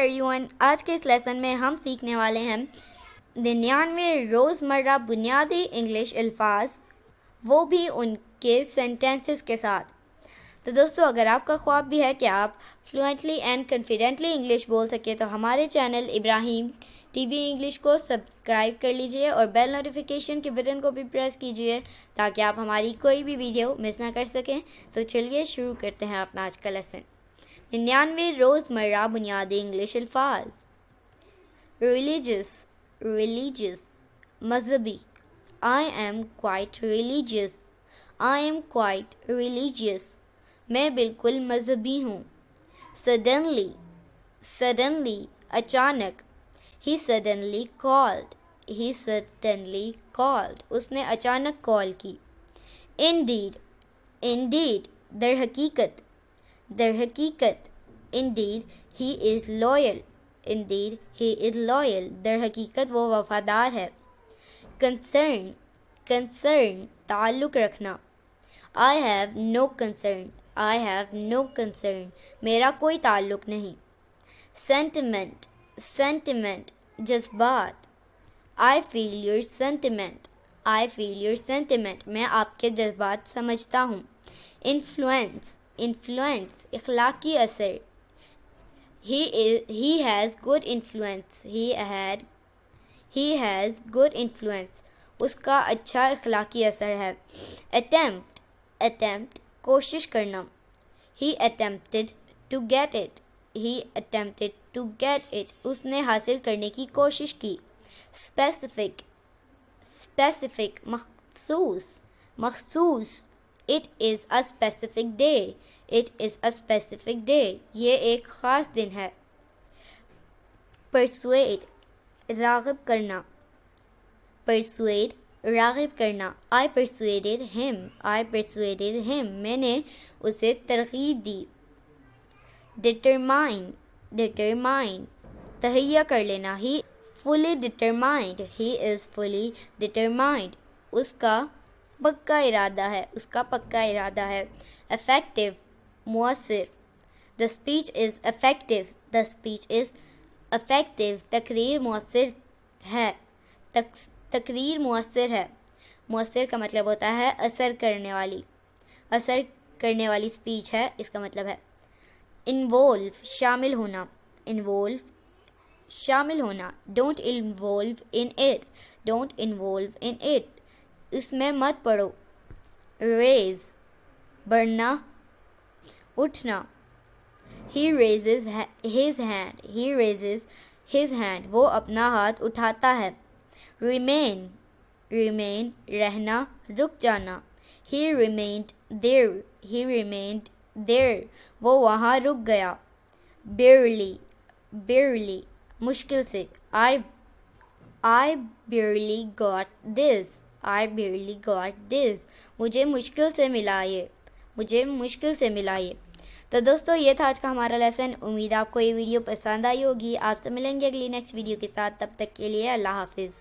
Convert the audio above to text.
Everyone, आज के इस लेसन में हम सीखने वाले हैं 99 रोज़मर्रा बुनियादी इंग्लिश अल्फाज, वो भी उनके सेंटेंसेस के साथ। तो दोस्तों, अगर आपका ख्वाब भी है कि आप फ्लुएंटली एंड कॉन्फिडेंटली इंग्लिश बोल सके तो हमारे चैनल इब्राहिम टीवी इंग्लिश को सब्सक्राइब कर लीजिए और बेल नोटिफिकेशन के बटन को भी प्रेस कीजिए ताकि आप हमारी कोई भी वीडियो मिस ना कर सकें। तो चलिए शुरू करते हैं अपना आज का लेसन। 99 रोज़मर्रा बुनियादी इंग्लिश अल्फाज। रिलीजियस मजहबी। आई एम क्वाइट रिलीजियस, मैं बिल्कुल मजहबी हूँ। सडनली अचानक। He suddenly called, उसने अचानक कॉल की। Indeed, दर हकीकत। Indeed, he is loyal, दर हकीकत वो वफादार है। Concern, ताल्लुक़ रखना। I have no concern, मेरा कोई ताल्लुक़ नहीं। Sentiment, जज्बात। I feel your sentiment, मैं आपके जज्बात समझता हूँ। Influence, इखलाकी असर। He has good influence, उसका अच्छा इखलाकी असर है। Attempt, कोशिश करना। He attempted to get it, उसने हासिल करने की कोशिश की। Specific, मखसूस। It is a specific day, ये एक ख़ास दिन है। Persuade, राग़िब करना। I persuaded him, मैंने उसे तरग़ीब दी। Determine, तहैया कर लेना। He is fully determined, उसका पक्का इरादा है। Effective, मुअस्सिर। The speech is effective, तकरीर मुअस्सिर है। मुअस्सिर का मतलब होता है असर करने वाली स्पीच है, इसका मतलब है। Involve, शामिल होना। Don't involve in it, इसमें मत पड़ो। Raise, बढ़ना, उठना। He raises his hand, वो अपना हाथ उठाता है। Remain, रहना, रुक जाना। He remained there, वो वहाँ रुक गया। Barely, मुश्किल से। I barely got this, मुझे मुश्किल से मिला ये। तो दोस्तों, ये था आज का हमारा लेसन। उम्मीद आपको ये वीडियो पसंद आई होगी। आपसे मिलेंगे अगली नेक्स्ट वीडियो के साथ। तब तक के लिए अल्लाह हाफिज़।